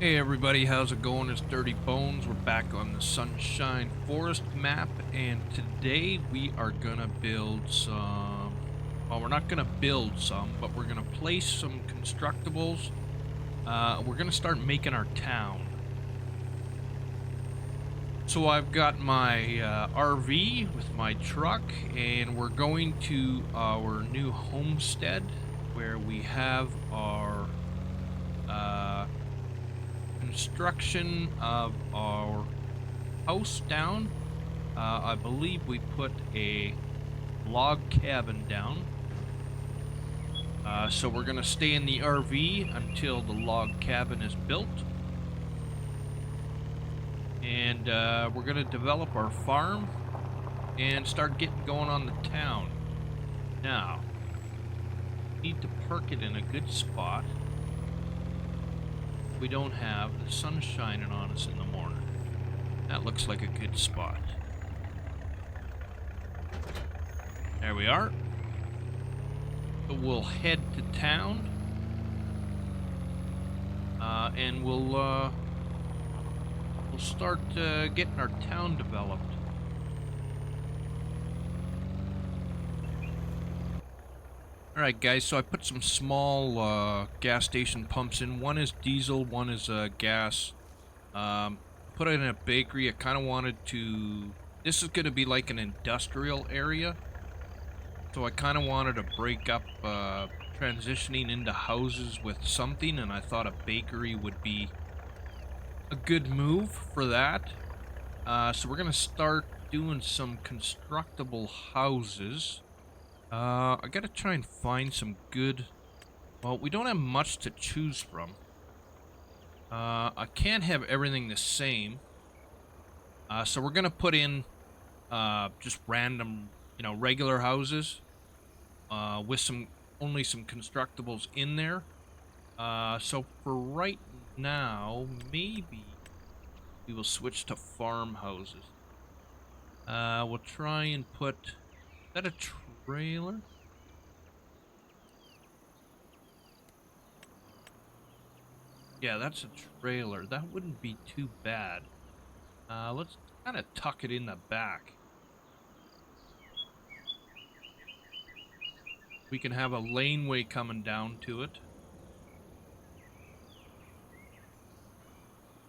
Hey everybody, how's it going? It's Dirty Bones. We're back on the Sunshine Forest map, and today we are gonna build some. Well, we're not gonna build some, but we're gonna place some constructables. We're gonna start making our town. So I've got my RV with my truck, and we're going to our new homestead where we have our uh, construction of our house down. I believe we put a log cabin down. So we're going to stay in the RV until the log cabin is built. And we're going to develop our farm and start getting going on the town. Now, we need to park it in a good spot. We don't have the sun shining on us in the morning. That looks like a good spot. There we are. So we'll head to town. And we'll start getting our town developed. Alright guys, so I put some small gas station pumps in. One is diesel, one is gas. Put it in a bakery. I kind of wanted to... This is going to be like an industrial area. So I kind of wanted to break up transitioning into houses with something, and I thought a bakery would be a good move for that. So we're gonna start doing some constructible houses. I gotta try and find some good... Well, we don't have much to choose from. I can't have everything the same. So we're gonna put in just random, regular houses. With only some constructibles in there. So for right now, maybe we will switch to farmhouses. We'll try and put... Is that a trailer? Yeah, that's a trailer. That wouldn't be too bad. Let's kind of tuck it in the back. We can have a laneway coming down to it.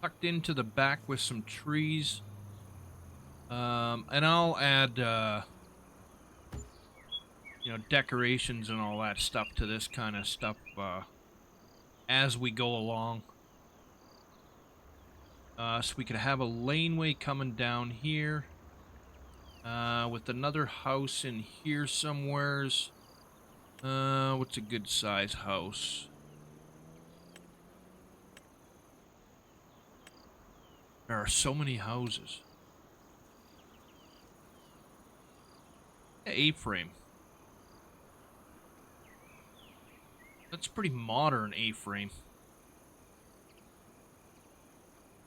Tucked into the back with some trees. And I'll add, decorations and all that stuff to this kind of stuff, as we go along. So we could have a laneway coming down here. With another house in here somewheres. What's a good size house? There are so many houses. A-frame. That's pretty modern A-frame.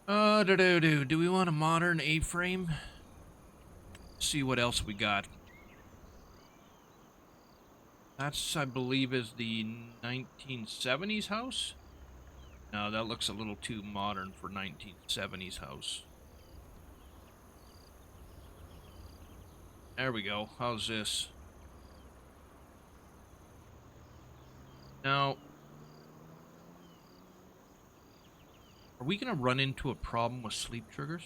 Do we want a modern A-frame? See what else we got. That's, I believe, is the 1970s house? No, that looks a little too modern for 1970s house. There we go. How's this? Now, are we going to run into a problem with sleep triggers?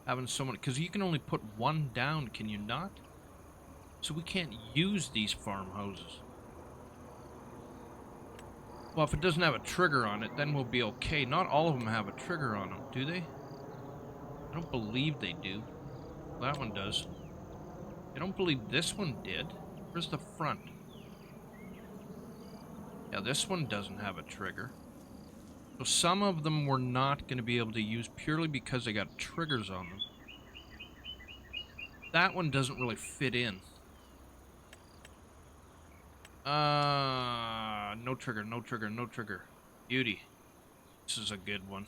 Having someone... Because you can only put one down, can you not? So we can't use these farmhouses. Well, if it doesn't have a trigger on it, then we'll be okay. Not all of them have a trigger on them, do they? I don't believe they do. Well, that one does. I don't believe this one did. Where's the front? Yeah, this one doesn't have a trigger. So some of them we're not going to be able to use purely because they got triggers on them. That one doesn't really fit in. No trigger, no trigger, no trigger. Beauty. This is a good one.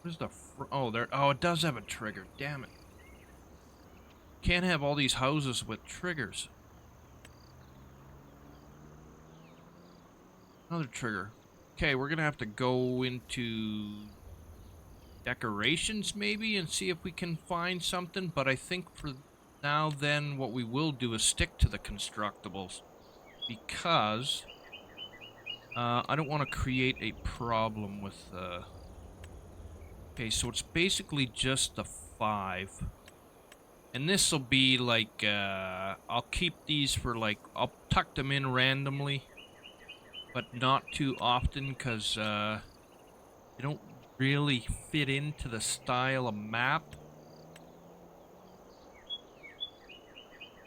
Where's the oh, there. Oh, it does have a trigger. Damn it. Can't have all these houses with triggers. Another trigger. Okay, we're gonna have to go into decorations maybe and see if we can find something, but I think for now then what we will do is stick to the constructables because I don't want to create a problem with okay, so it's basically just the 5. And this will be like I'll keep these for like I'll tuck them in randomly, but not too often because they don't really fit into the style of map.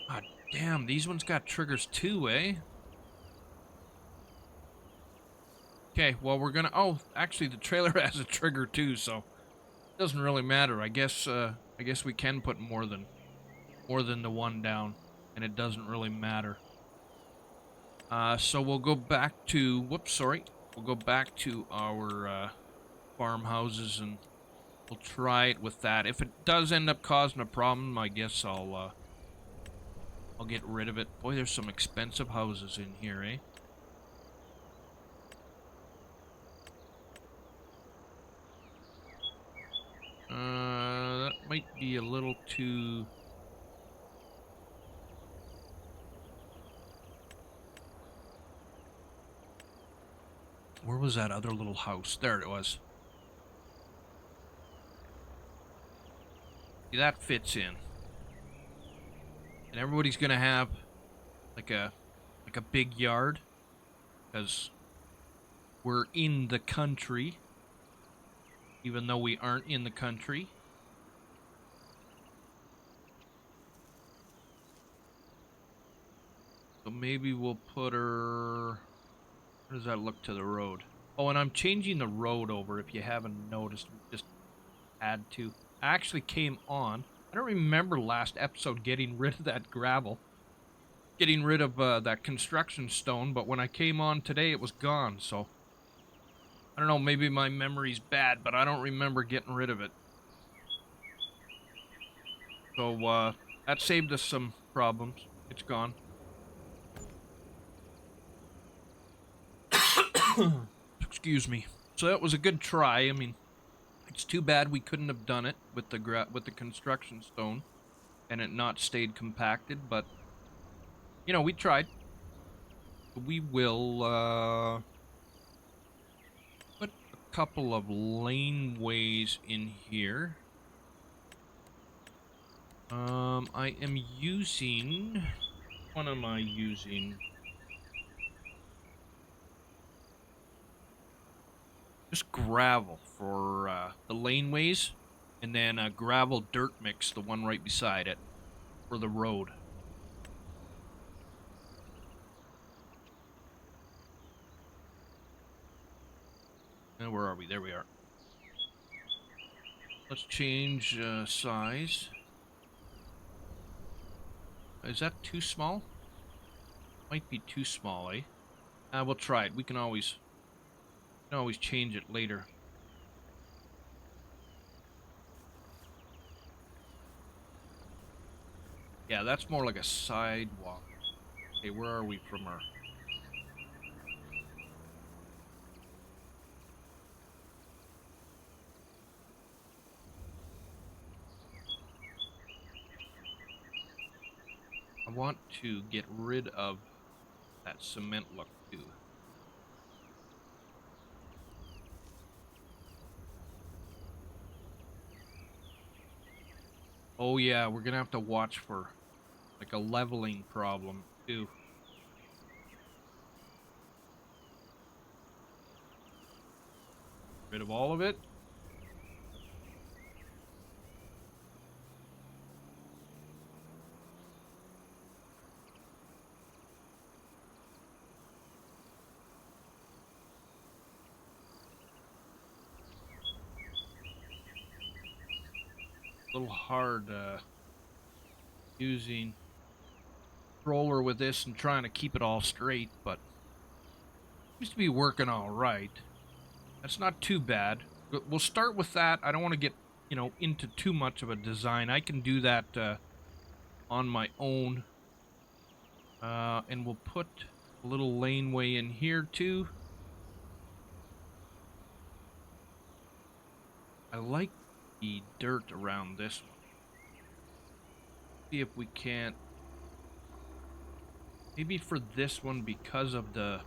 God damn, these ones got triggers too, eh? Okay, well we're gonna. Oh, actually, the trailer has a trigger too, so it doesn't really matter. I guess. I guess we can put more than the one down, and it doesn't really matter. So we'll go back to. Whoops, sorry. We'll go back to our farmhouses and we'll try it with that. If it does end up causing a problem, I guess I'll get rid of it. Boy, there's some expensive houses in here, eh? That might be a little too... Where was that other little house? There it was. See, that fits in. And everybody's gonna have like a big yard because we're in the country, even though we aren't in the country. So maybe we'll put her... How does that look to the road? Oh, and I'm changing the road over if you haven't noticed. Just add to. I actually came on. I don't remember last episode getting rid of that gravel. Getting rid of that construction stone, but when I came on today, it was gone, so... I don't know, maybe my memory's bad, but I don't remember getting rid of it. So, that saved us some problems. It's gone. Excuse me. So that was a good try. I mean, it's too bad we couldn't have done it with the construction stone and it not stayed compacted, but you know, we tried. We will put a couple of laneways in here. I am using... What am I using? Just gravel for the laneways, and then a gravel dirt mix, the one right beside it, for the road. And where are we? There we are. Let's change size. Is that too small? Might be too small, eh? We'll try it. We can always change it later. Yeah, that's more like a sidewalk. Okay, where are we from our... I want to get rid of that cement look too. Oh yeah, we're gonna have to watch for like a leveling problem too. Rid of all of it. A little hard using roller with this and trying to keep it all straight, but seems to be working all right. That's not too bad. But we'll start with that. I don't want to get, you know, into too much of a design. I can do that on my own. And we'll put a little laneway in here too. I like the dirt around this one. See if we can't... Maybe for this one, because of the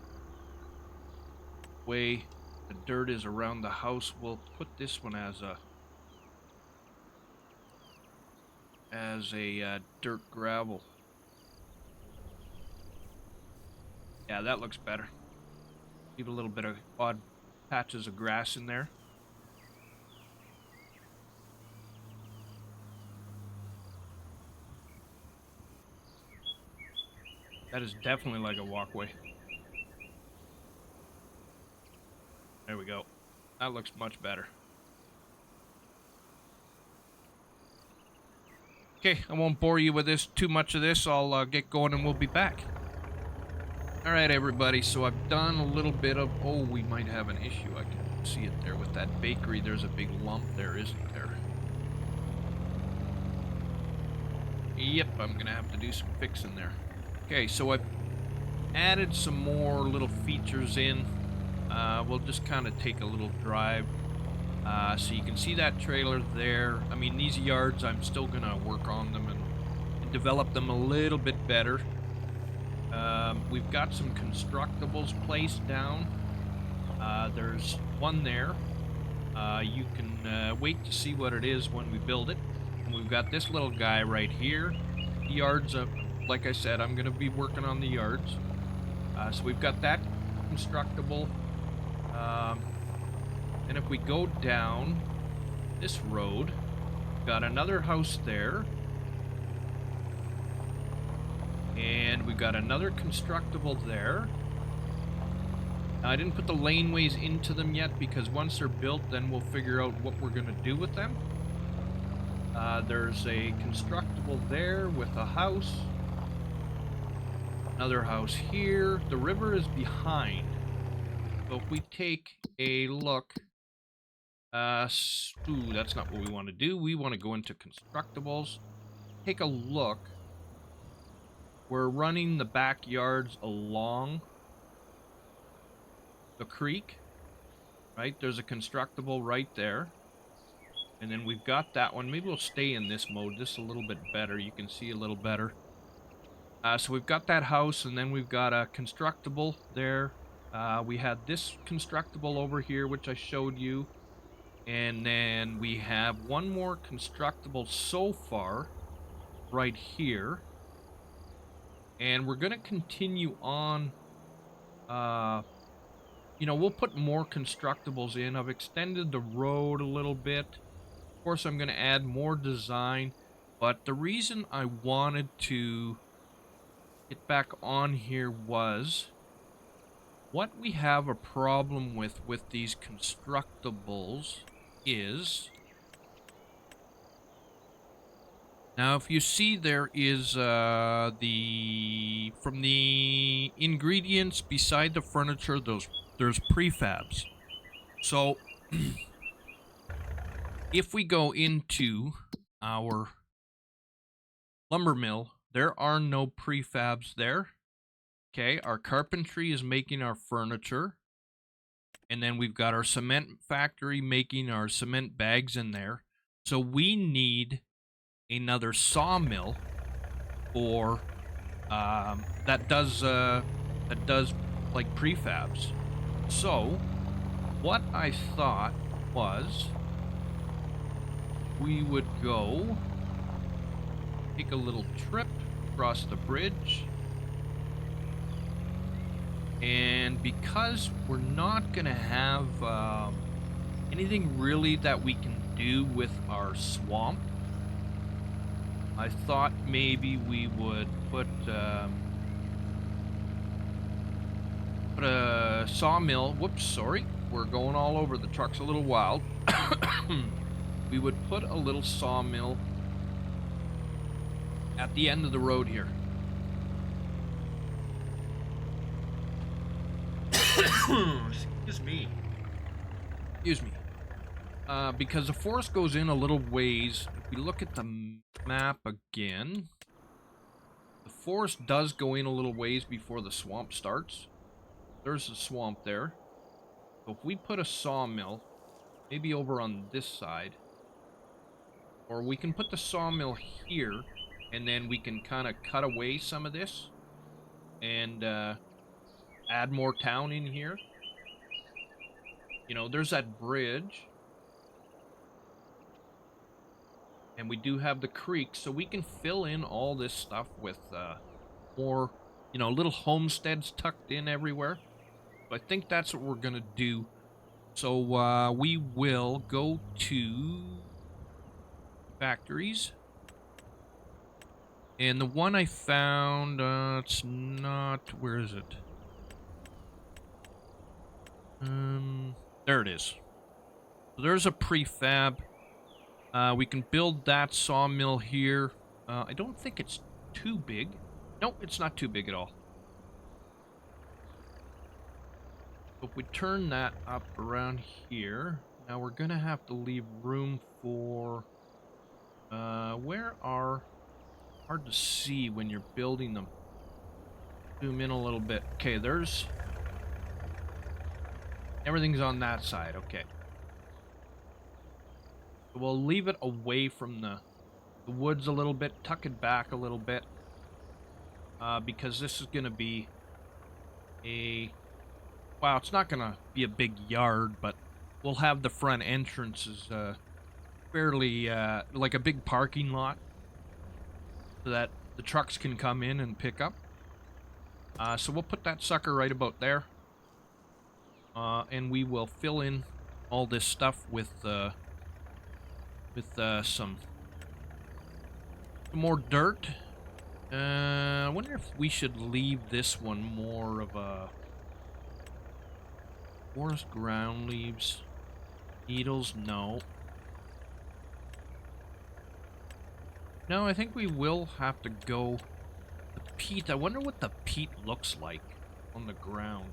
way the dirt is around the house, we'll put this one as a dirt gravel. Yeah, that looks better. Leave a little bit of odd patches of grass in there. That is definitely like a walkway. There we go. That looks much better. Okay, I won't bore you with this too much of this. I'll get going and we'll be back. Alright, everybody, so I've done a little bit of... Oh, we might have an issue. I can see it there with that bakery. There's a big lump there, isn't there? Yep, I'm gonna have to do some fixing there. Okay, so I've added some more little features in. We'll just kind of take a little drive. So you can see that trailer there. I mean, these yards, I'm still gonna work on them and develop them a little bit better. We've got some constructables placed down. There's one there. You can wait to see what it is when we build it. And we've got this little guy right here. The yards, like I said, I'm going to be working on the yards. So we've got that constructable. And if we go down this road, we've got another house there. And we've got another constructable there. I didn't put the laneways into them yet because once they're built, then we'll figure out what we're going to do with them. There's a constructable there with a house. Another house here. The river is behind. So if we take a look... ooh, that's not what we want to do. We want to go into constructables. Take a look. We're running the backyards along the creek, right? There's a constructable right there. And then we've got that one. Maybe we'll stay in this mode. This is a little bit better. You can see a little better. So we've got that house, and then we've got a constructable there. We had this constructable over here, which I showed you. And then we have one more constructable so far right here. And we're going to continue on. You know, we'll put more constructables in. I've extended the road a little bit. Of course, I'm going to add more design. But the reason I wanted to get back on here was what we have a problem with these constructables is... Now, if you see, there is from the ingredients beside the furniture, there's prefabs. So, if we go into our lumber mill, there are no prefabs there. Okay, our carpentry is making our furniture. And then we've got our cement factory making our cement bags in there. So we need another sawmill for that does like prefabs. So what I thought was we would go take a little trip across the bridge, and because we're not gonna have anything really that we can do with our swamp, I thought maybe we would put a sawmill. Whoops, sorry. We're going all over. The truck's a little wild. We would put a little sawmill at the end of the road here. Excuse me. Excuse me. Because the forest goes in a little ways. If we look at the map again, the forest does go in a little ways before the swamp starts. There's a swamp there. So if we put a sawmill maybe over on this side. Or we can put the sawmill here, and then we can kind of cut away some of this and add more town in here. You know, there's that bridge. And we do have the creek, so we can fill in all this stuff with more, you know, little homesteads tucked in everywhere. So I think that's what we're going to do. So we will go to factories. And the one I found, it's not, where is it? There it is. So there's a prefab. We can build that sawmill here. I don't think it's too big. Nope, it's not too big at all. So if we turn that up around here, now we're going to have to leave room for... where are... Hard to see when you're building them. Zoom in a little bit. Okay, there's... Everything's on that side, okay. So we'll leave it away from the woods a little bit, tuck it back a little bit. Because this is going to be a... Wow, it's not going to be a big yard, but we'll have the front entrances fairly, like a big parking lot. So that the trucks can come in and pick up. So we'll put that sucker right about there. And we will fill in all this stuff with some more dirt. I wonder if we should leave this one more of a forest ground leaves. Needles, no. No, I think we will have to go... The peat, I wonder what the peat looks like on the ground.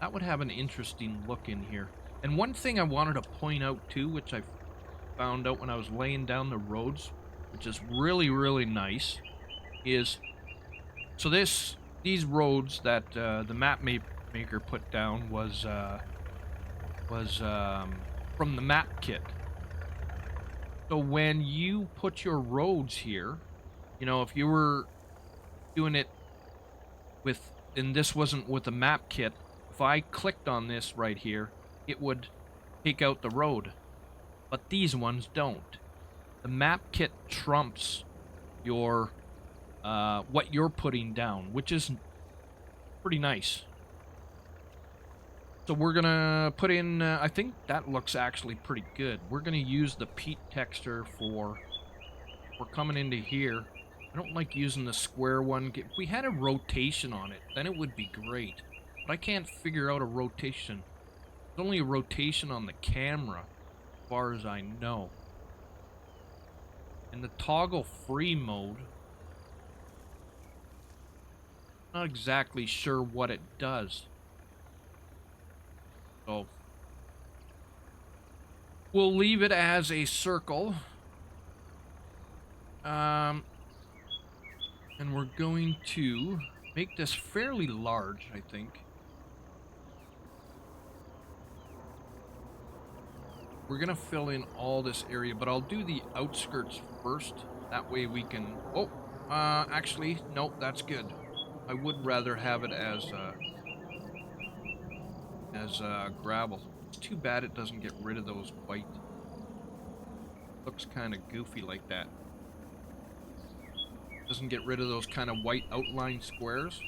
That would have an interesting look in here. And one thing I wanted to point out too, which I found out when I was laying down the roads, which is really, really nice, is... So these roads that the map maker put down was from the map kit. So when you put your roads here, you know, if you were doing it with, and this wasn't with the map kit, if I clicked on this right here, it would take out the road. But these ones don't. The map kit trumps your, what you're putting down, which is pretty nice. So we're gonna put in, I think that looks actually pretty good. We're gonna use the peat texture for coming into here. I don't like using the square one. If we had a rotation on it, then it would be great. But I can't figure out a rotation. There's only a rotation on the camera, as far as I know. And the toggle free mode, not exactly sure what it does. So we'll leave it as a circle. And we're going to make this fairly large, I think. We're going to fill in all this area, but I'll do the outskirts first. That way we can... Oh, actually, nope, that's good. I would rather have it as gravel. It's too bad it doesn't get rid of those white. Looks kind of goofy like that. Doesn't get rid of those kind of white outline squares.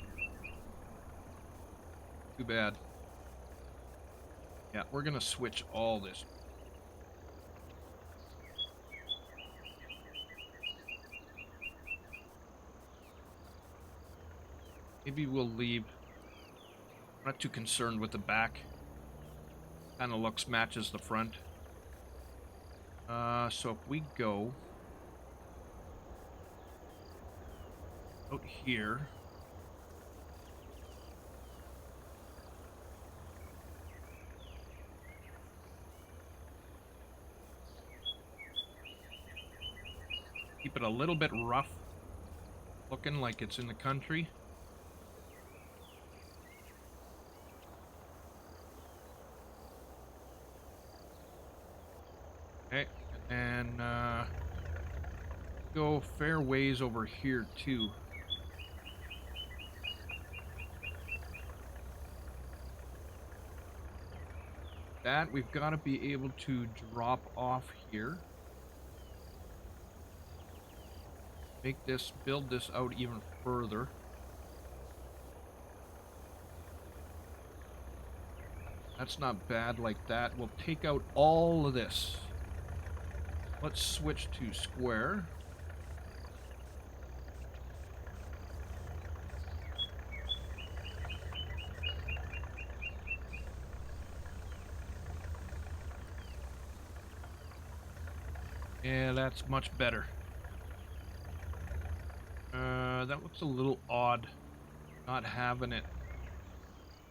Too bad. Yeah, we're gonna switch all this. Maybe we'll leave. I'm not too concerned with the back. Kind of looks, matches the front. So if we go out here, keep it a little bit rough, looking like it's in the country. go fair ways over here, too. That we've got to be able to drop off here. Build this out even further. That's not bad like that. We'll take out all of this. Let's switch to square. Yeah, that's much better. That looks a little odd, not having it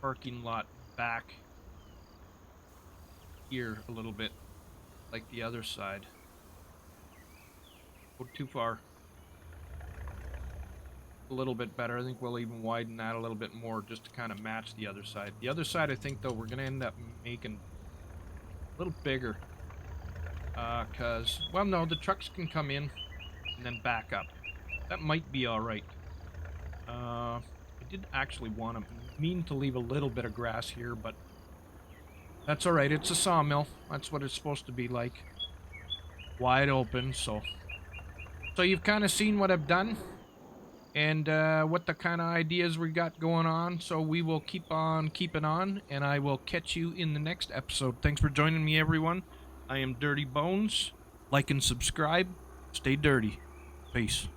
parking lot back here a little bit, like the other side. Go too far. A little bit better. I think we'll even widen that a little bit more just to kind of match the other side. The other side, I think, though, we're going to end up making a little bigger. Well, no, the trucks can come in and then back up. That might be all right. I did actually mean to leave a little bit of grass here, but that's all right. It's a sawmill. That's what it's supposed to be like. Wide open, so you've kind of seen what I've done and what the kind of ideas we got going on. So we will keep on keeping on, and I will catch you in the next episode. Thanks for joining me, everyone. I am Dirty Bones. Like and subscribe. Stay dirty. Peace.